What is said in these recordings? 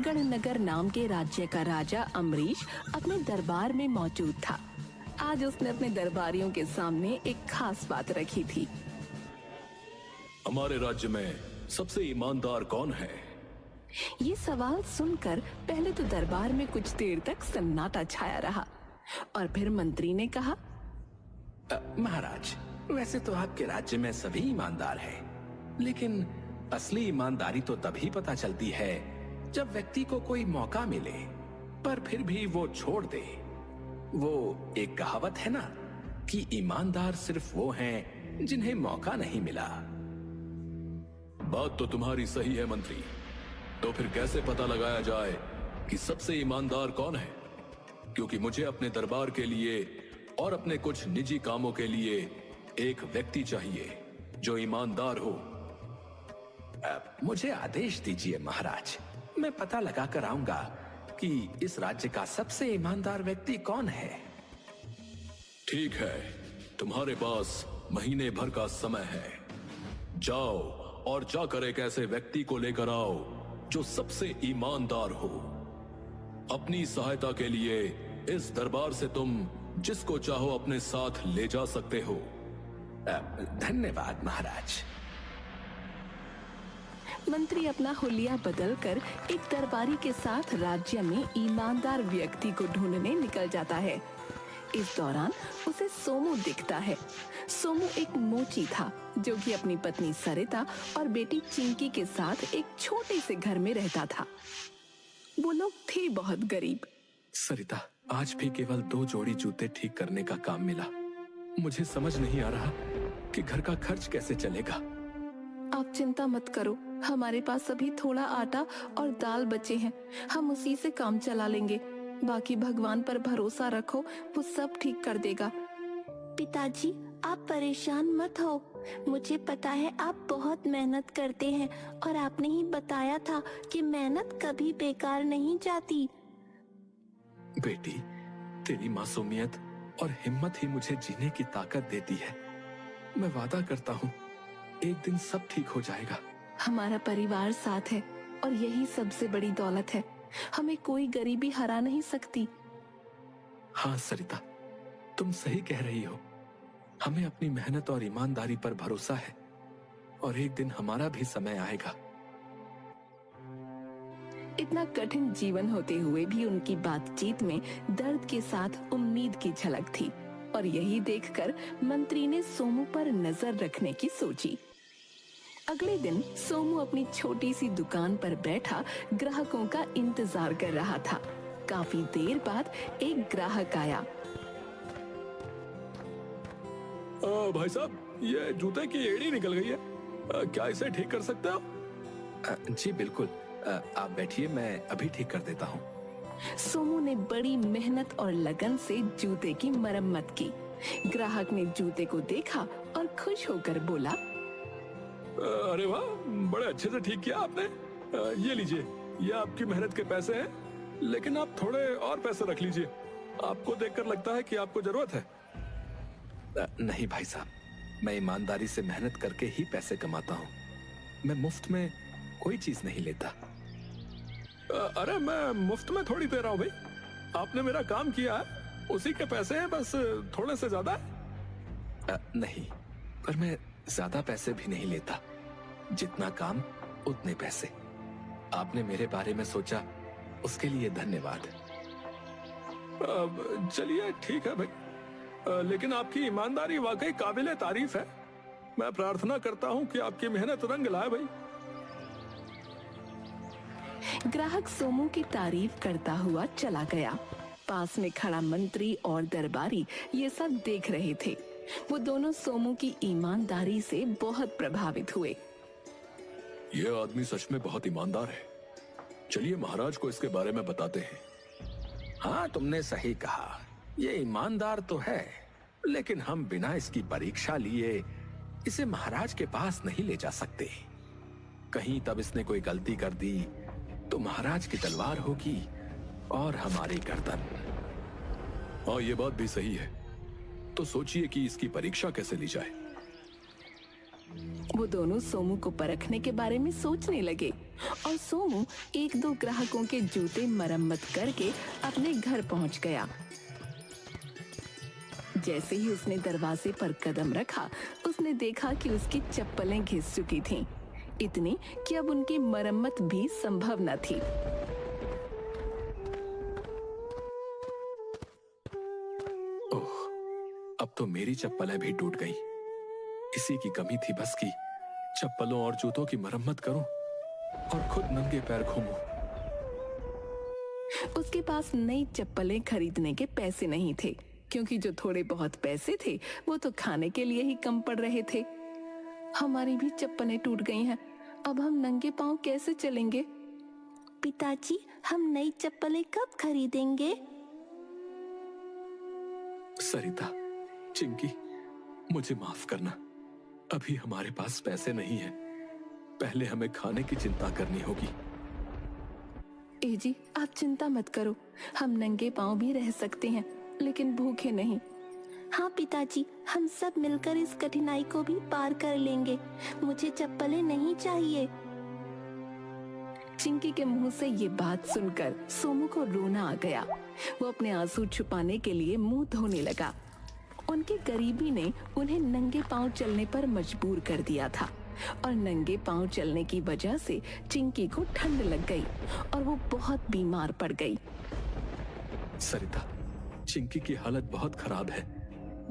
गढ़नगर नाम के राज्य का राजा अम्बरीश अपने दरबार में मौजूद था। आज उसने अपने दरबारियों के सामने एक खास बात रखी थी। हमारे राज्य में सबसे ईमानदार कौन है? ये सवाल सुनकर पहले तो दरबार में कुछ देर तक सन्नाटा छाया रहा और फिर मंत्री ने कहा, महाराज, वैसे तो आपके राज्य में सभी ईमानदार हैं, लेकिन असली ईमानदारी तो तभी पता चलती है जब व्यक्ति को कोई मौका मिले पर फिर भी वो छोड़ दे। वो एक कहावत है ना कि ईमानदार सिर्फ वो हैं जिन्हें मौका नहीं मिला। बात तो तुम्हारी सही है मंत्री, तो फिर कैसे पता लगाया जाए कि सबसे ईमानदार कौन है? क्योंकि मुझे अपने दरबार के लिए और अपने कुछ निजी कामों के लिए एक व्यक्ति चाहिए जो ईमानदार हो। मुझे आदेश दीजिए महाराज, मैं पता लगा कर आऊंगा कि इस राज्य का सबसे ईमानदार व्यक्ति कौन है। ठीक है, तुम्हारे पास महीने भर का समय है। जाओ और जाकर एक ऐसे व्यक्ति को लेकर आओ जो सबसे ईमानदार हो। अपनी सहायता के लिए इस दरबार से तुम जिसको चाहो अपने साथ ले जा सकते हो। धन्यवाद महाराज। मंत्री अपना हुलिया बदलकर एक दरबारी के साथ राज्य में ईमानदार व्यक्ति को ढूंढने निकल जाता है। इस दौरान उसे सोमू दिखता है। सोमू एक मोची था जो कि अपनी पत्नी सरिता और बेटी चिंकी के साथ एक छोटे से घर में रहता था। वो लोग थे बहुत गरीब। सरिता, आज भी केवल 2 जोड़ी जूते ठीक करने का काम मिला। मुझे समझ नहीं आ रहा कि घर का खर्च कैसे चलेगा। आप चिंता मत करो, हमारे पास अभी थोड़ा आटा और दाल बचे हैं, हम उसी से काम चला लेंगे। बाकी भगवान पर भरोसा रखो, वो सब ठीक कर देगा। पिताजी, आप परेशान मत हो, मुझे पता है आप बहुत मेहनत करते हैं और आपने ही बताया था कि मेहनत कभी बेकार नहीं जाती। बेटी, तेरी मासूमियत और हिम्मत ही मुझे जीने की ताकत देती है। मैं वादा करता हूँ एक दिन सब ठीक हो जाएगा। हमारा परिवार साथ है और यही सबसे बड़ी दौलत है। हमें कोई गरीबी हरा नहीं सकती। हाँ सरिता, तुम सही कह रही हो। हमें अपनी मेहनत और ईमानदारी पर भरोसा है और एक दिन हमारा भी समय आएगा। इतना कठिन जीवन होते हुए भी उनकी बातचीत में दर्द के साथ उम्मीद की झलक थी और यही देखकर मंत्री ने सोमू पर नजर रखने की सोची। अगले दिन सोमू अपनी छोटी सी दुकान पर बैठा ग्राहकों का इंतजार कर रहा था। काफी देर बाद एक ग्राहक आया। भाई साहब, ये जूते की एड़ी निकल गई है, क्या इसे ठीक कर सकते हो? जी बिल्कुल, आप बैठिए, मैं अभी ठीक कर देता हूँ। सोमू ने बड़ी मेहनत और लगन से जूते की मरम्मत की। ग्राहक ने जूते को देखा और खुश होकर बोला, अरे वाह, बड़े अच्छे से ठीक किया आपने। ये लीजिए, ये आपकी मेहनत के पैसे हैं, लेकिन आप थोड़े और पैसे रख लीजिए। आपको देखकर लगता है कि आपको जरूरत है। नहीं भाई साहब, मैं ईमानदारी से मेहनत करके ही पैसे कमाता हूँ। मैं मुफ्त में कोई चीज नहीं लेता। अरे मैं मुफ्त में थोड़ी दे रहा हूँ भाई, आपने मेरा काम किया है, उसी के पैसे हैं, बस थोड़े से ज्यादा है। नहीं, पर मैं ज्यादा पैसे भी नहीं लेता। जितना काम उतने पैसे। आपने मेरे बारे में सोचा, उसके लिए धन्यवाद। चलिए ठीक है भाई, लेकिन आपकी ईमानदारी वाकई काबिले तारीफ है। मैं प्रार्थना करता हूँ कि आपकी मेहनत रंग लाए भाई। ग्राहक सोमू की तारीफ करता हुआ चला गया। पास में खड़ा मंत्री और दरबारी ये सब देख रहे थे। वो दोनों सोमू की ईमानदारी से बहुत प्रभावित हुए। ये आदमी सच में बहुत ईमानदार है। चलिए महाराज को इसके बारे में बताते हैं। हाँ, तुमने सही कहा, ये ईमानदार तो है, लेकिन हम बिना इसकी परीक्षा लिए इसे महाराज के पास नहीं ले जा सकते। कहीं तब इसने कोई गलती कर दी तो महाराज की तलवार होगी और हमारी गर्दन। हाँ, ये बात भी सही है। तो सोचिए कि इसकी परीक्षा कैसे ली जाए। वो दोनों सोमू को परखने के बारे में सोचने लगे और सोमू एक दो ग्राहकों के जूते मरम्मत करके अपने घर पहुंच गया। जैसे ही उसने दरवाजे पर कदम रखा, उसने देखा कि उसकी चप्पलें घिस चुकी थीं, इतनी कि अब उनकी मरम्मत भी संभव न थी। ओह, अब तो मेरी चप्पलें भी टूट गई। इसी की कमी थी बस कि चप्पलों और जूतों की मरम्मत करूं और खुद नंगे पैर घूमूं। उसके पास नई चप्पलें खरीदने के पैसे नहीं थे, क्योंकि जो थोड़े बहुत पैसे थे वो तो खाने के लिए ही कम पड़ रहे थे। हमारी भी चप्पलें टूट गई हैं, अब हम नंगे पांव कैसे चलेंगे? पिताजी, हम नई चप्पलें कब खरीदेंगे? सरिता, चिंकी, मुझे माफ करना, अभी हमारे पास पैसे नहीं हैं। पहले हमें खाने की चिंता करनी होगी। ए जी, आप चिंता मत करो, हम नंगे पांव भी रह सकते हैं, लेकिन भूखे नहीं। हाँ पिताजी, हम सब मिलकर इस कठिनाई को भी पार कर लेंगे। मुझे चप्पलें नहीं चाहिए। चिंकी के मुंह से ये बात सुनकर सोमू को रोना आ गया। वो अपने आंसू छुपाने के लिए मुंह धोने लगा। उनकी गरीबी ने उन्हें नंगे पांव चलने पर मजबूर कर दिया था और नंगे पांव चलने की वजह से चिंकी को ठंड लग गई और वो बहुत बीमार पड़ गई। सरिता, चिंकी की हालत बहुत खराब है,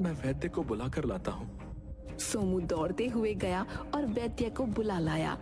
मैं वैद्य को बुलाकर लाता हूँ। सोमू दौड़ते हुए गया और वैद्य को बुला लाया।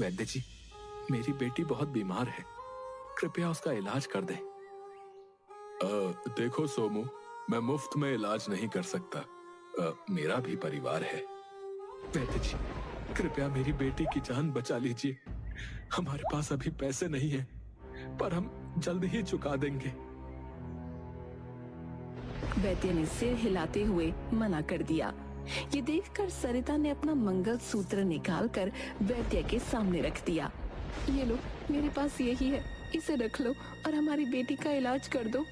वैद्य जी, मेरी बेटी बहुत बीमार है, कृपया उसका इलाज कर दें। देखो सोमू, मैं मुफ्त में इलाज नहीं कर सकता, मेरा भी परिवार है। वैद्य जी, कृपया मेरी बेटी की जान बचा लीजिए। हमारे पास अभी पैसे नहीं हैं, पर हम जल्द ही चुका देंगे। वैद्य ने सिर हिलाते हुए मना कर दिया। ये देखकर सरिता ने अपना मंगलसूत्र निकालकर वैद्य के सामने रख दिया। ये लो, मेरे पास यही है, इसे रख लो और हमारी बेटी का इलाज कर दो।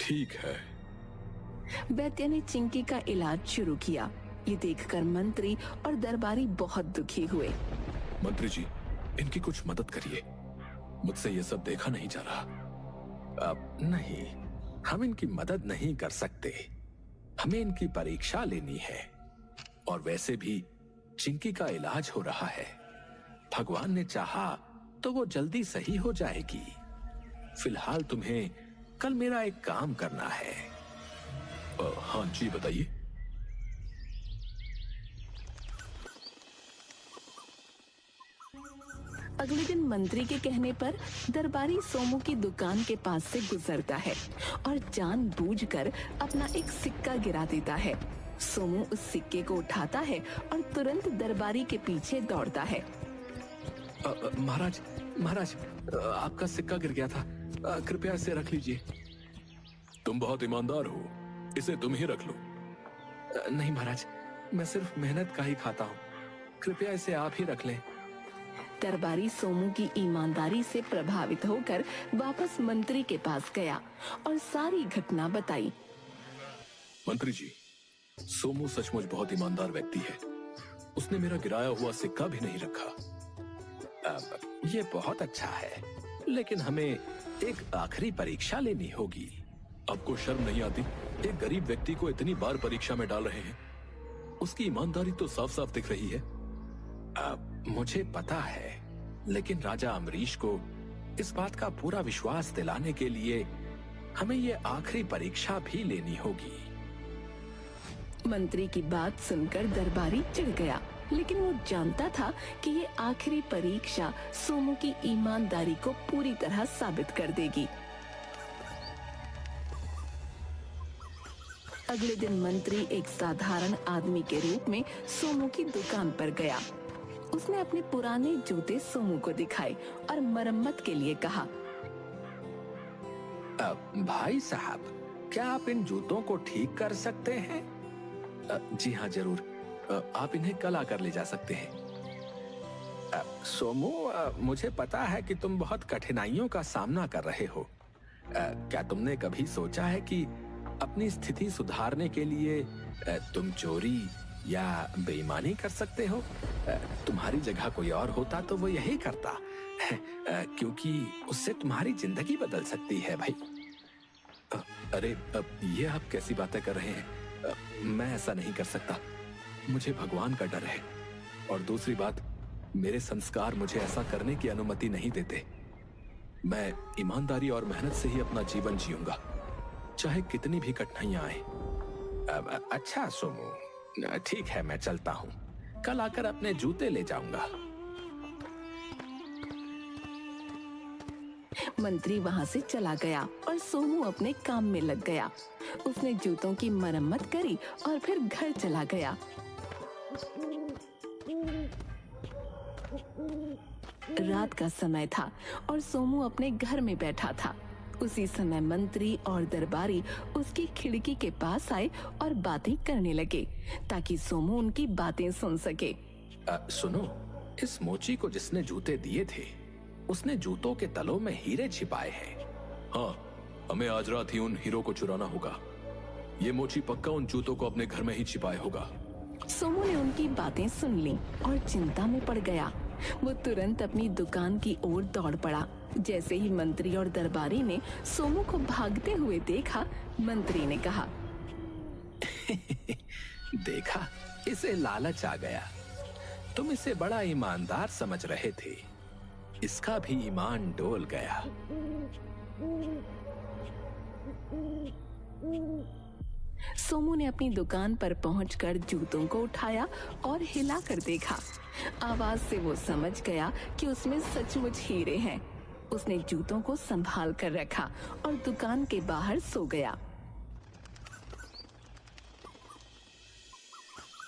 ठीक है। वैद्य ने चिंकी का इलाज शुरू किया। ये देखकर मंत्री और दरबारी बहुत दुखी हुए। मंत्री जी, इनकी कुछ मदद करिए, मुझसे ये सब देखा नहीं जा रहा। अब नहीं, हम इनकी मदद नहीं कर सकते, हमें इनकी परीक्षा लेनी है। और वैसे भी चिंकी का इलाज हो रहा है, भगवान ने चाहा तो वो जल्दी सही हो जाएगी। फिलहाल तुम्हें कल मेरा एक काम करना है। हाँ जी, बताइए। अगले दिन मंत्री के कहने पर दरबारी सोमू की दुकान के पास से गुजरता है और जानबूझकर अपना एक सिक्का गिरा देता है। सोमू उस सिक्के को उठाता है और तुरंत दरबारी के पीछे दौड़ता है। महाराज, महाराज, आपका सिक्का गिर गया था, कृपया इसे रख लीजिए। तुम बहुत ईमानदार हो, इसे तुम ही रख लो। नहीं महाराज, मैं सिर्फ मेहनत का ही खाता हूँ, कृपया इसे आप ही रख लें। दरबारी सोमू की ईमानदारी से प्रभावित होकर वापस मंत्री के पास गया और सारी घटना बताई। मंत्री जी, सोमू सचमुच बहुत ईमानदार व्यक्ति है, उसने मेरा गिराया हुआ सिक्का भी नहीं रखा। ये बहुत अच्छा है, लेकिन हमें एक आखिरी परीक्षा लेनी होगी। आपको शर्म नहीं आती? एक गरीब व्यक्ति को इतनी बार परीक्षा में डाल रहे हैं, उसकी ईमानदारी तो साफ साफ दिख रही है। मुझे पता है, लेकिन राजा अम्बरीश को इस बात का पूरा विश्वास दिलाने के लिए हमें ये आखिरी परीक्षा भी लेनी होगी। मंत्री की बात सुनकर दरबारी चिढ़ गया, लेकिन वो जानता था कि ये आखिरी परीक्षा सोमू की ईमानदारी को पूरी तरह साबित कर देगी। अगले दिन मंत्री एक साधारण आदमी के रूप में सोमू की दुकान पर गया। उसने अपने पुराने जूते सोमू को दिखाए और मरम्मत के लिए कहा। भाई साहब, क्या आप इन जूतों को ठीक कर सकते हैं? जी हाँ, जरूर। आप इन्हें कल आकर ले जा सकते हैं। सोमू, मुझे पता है कि तुम बहुत कठिनाइयों का सामना कर रहे हो। क्या तुमने कभी सोचा है कि अपनी स्थिति सुधारने के लिए तुम चोरी या बेईमानी कर सकते हो। तुम्हारी जगह कोई और होता तो वो यही करता, क्योंकि उससे तुम्हारी जिंदगी बदल सकती है भाई। अरे ये आप कैसी बातें कर रहे हैं? मैं ऐसा नहीं कर सकता। मुझे भगवान का डर है, और दूसरी बात, मेरे संस्कार मुझे ऐसा करने की अनुमति नहीं देते। मैं ईमानदारी और मेहनत से ही अपना जीवन जीऊंगा, चाहे कितनी भी कठिनाइयां आए। अच्छा सोमू, ठीक है, मैं चलता हूँ। कल आकर अपने जूते ले जाऊंगा। मंत्री वहां से चला गया और सोमू अपने काम में लग गया। उसने जूतों की मरम्मत करी और फिर घर चला गया। रात का समय था और सोमू अपने घर में बैठा था। उसी समय मंत्री और दरबारी उसकी खिड़की के पास आए और बातें करने लगे ताकि सोमू उनकी बातें सुन सके। सुनो, इस मोची को जिसने जूते दिए थे, उसने जूतों के तलों में हीरे छिपाए हैं। हाँ, हमें आज रात ही उन हीरो को चुराना होगा। ये मोची पक्का उन जूतों को अपने घर में ही छिपाए होगा। सोमू ने उनकी बातें सुन ली और चिंता में पड़ गया। वो तुरंत अपनी दुकान की ओर दौड़ पड़ा। जैसे ही मंत्री और दरबारी ने सोमू को भागते हुए देखा, मंत्री ने कहा, देखा, इसे लालच आ गया। तुम इसे बड़ा ईमानदार समझ रहे थे, इसका भी ईमान डोल गया। सोमू ने अपनी दुकान पर पहुंचकर जूतों को उठाया और हिलाकर देखा। आवाज से वो समझ गया कि उसमें सचमुच हीरे हैं। उसने जूतों को संभाल कर रखा और दुकान के बाहर सो गया।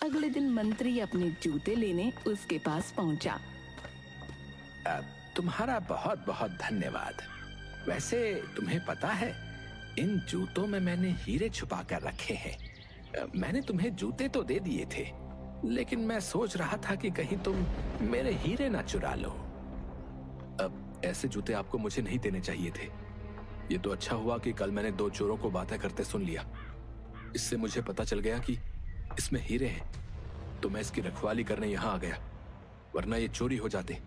अगले दिन मंत्री अपने जूते लेने उसके पास पहुंचा। तुम्हारा बहुत बहुत धन्यवाद। वैसे तुम्हें पता है, इन जूतों में मैंने हीरे छुपा कर रखे हैं। मैंने तुम्हें जूते तो दे दिए थे, लेकिन मैं सोच रहा था कि कहीं तुम मेरे हीरे ना चुरा लो। अब ऐसे जूते आपको मुझे नहीं देने चाहिए थे। ये तो अच्छा हुआ कि कल मैंने दो चोरों को बातें करते सुन लिया। इससे मुझे पता चल गया कि इसमें हीरे हैं, तो मैं इसकी रखवाली करने यहाँ आ गया, वरना ये चोरी हो जाते।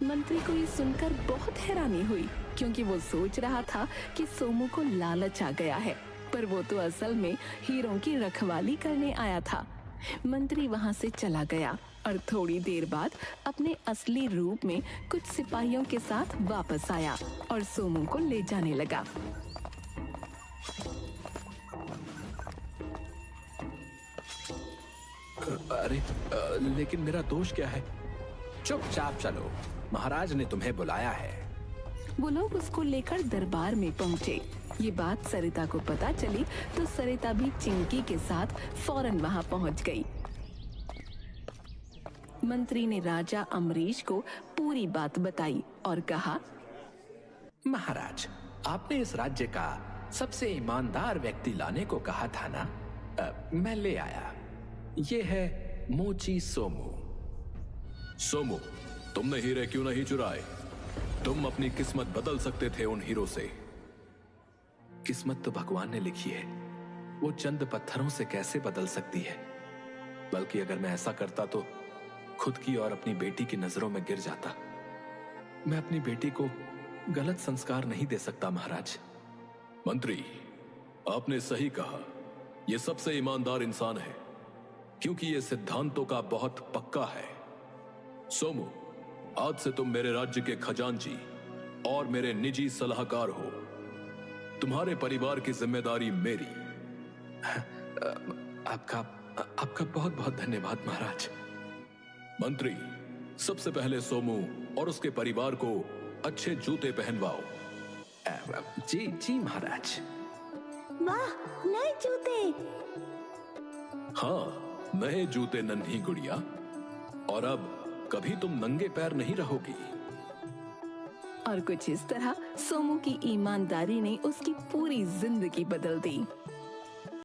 मंत्री को ये सुनकर बहुत हैरानी हुई, क्योंकि वो सोच रहा था कि सोमू को लालच आ गया है, पर वो तो असल में हीरों की रखवाली करने आया था। मंत्री वहां से चला गया और थोड़ी देर बाद अपने असली रूप में कुछ सिपाहियों के साथ वापस आया और सोमू को ले जाने लगा। अरे लेकिन मेरा दोष क्या है? चुपचाप चलो, महाराज ने तुम्हें बुलाया है। वो लोग उसको लेकर दरबार में पहुंचे। ये बात सरिता को पता चली तो सरिता भी चिंकी के साथ फौरन वहां पहुंच गई। मंत्री ने राजा अमरीश को पूरी बात बताई और कहा, महाराज, आपने इस राज्य का सबसे ईमानदार व्यक्ति लाने को कहा था ना? मैं ले आया। ये है मोची सोमू। सोमू, तुमने हीरे क्यों नहीं चुराए? तुम अपनी किस्मत बदल सकते थे उन हीरो से। किस्मत तो भगवान ने लिखी है, वो चंद पत्थरों से कैसे बदल सकती है? बल्कि अगर मैं ऐसा करता तो खुद की और अपनी बेटी की नजरों में गिर जाता। मैं अपनी बेटी को गलत संस्कार नहीं दे सकता महाराज। मंत्री, आपने सही कहा, यह सबसे ईमानदार इंसान है, क्योंकि यह सिद्धांतों का बहुत पक्का है। सोमू, आज से तुम मेरे राज्य के खजांची और मेरे निजी सलाहकार हो। तुम्हारे परिवार की जिम्मेदारी मेरी। आपका बहुत बहुत धन्यवाद महाराज। मंत्री, सबसे पहले सोमू और उसके परिवार को अच्छे जूते पहनवाओ। जी जी महाराज। वाह, नए जूते। हाँ, नए जूते नन्ही गुड़िया। और अब कभी तुम नंगे पैर नहीं रहोगी। और कुछ इस तरह सोमू की ईमानदारी ने उसकी पूरी जिंदगी बदल दी।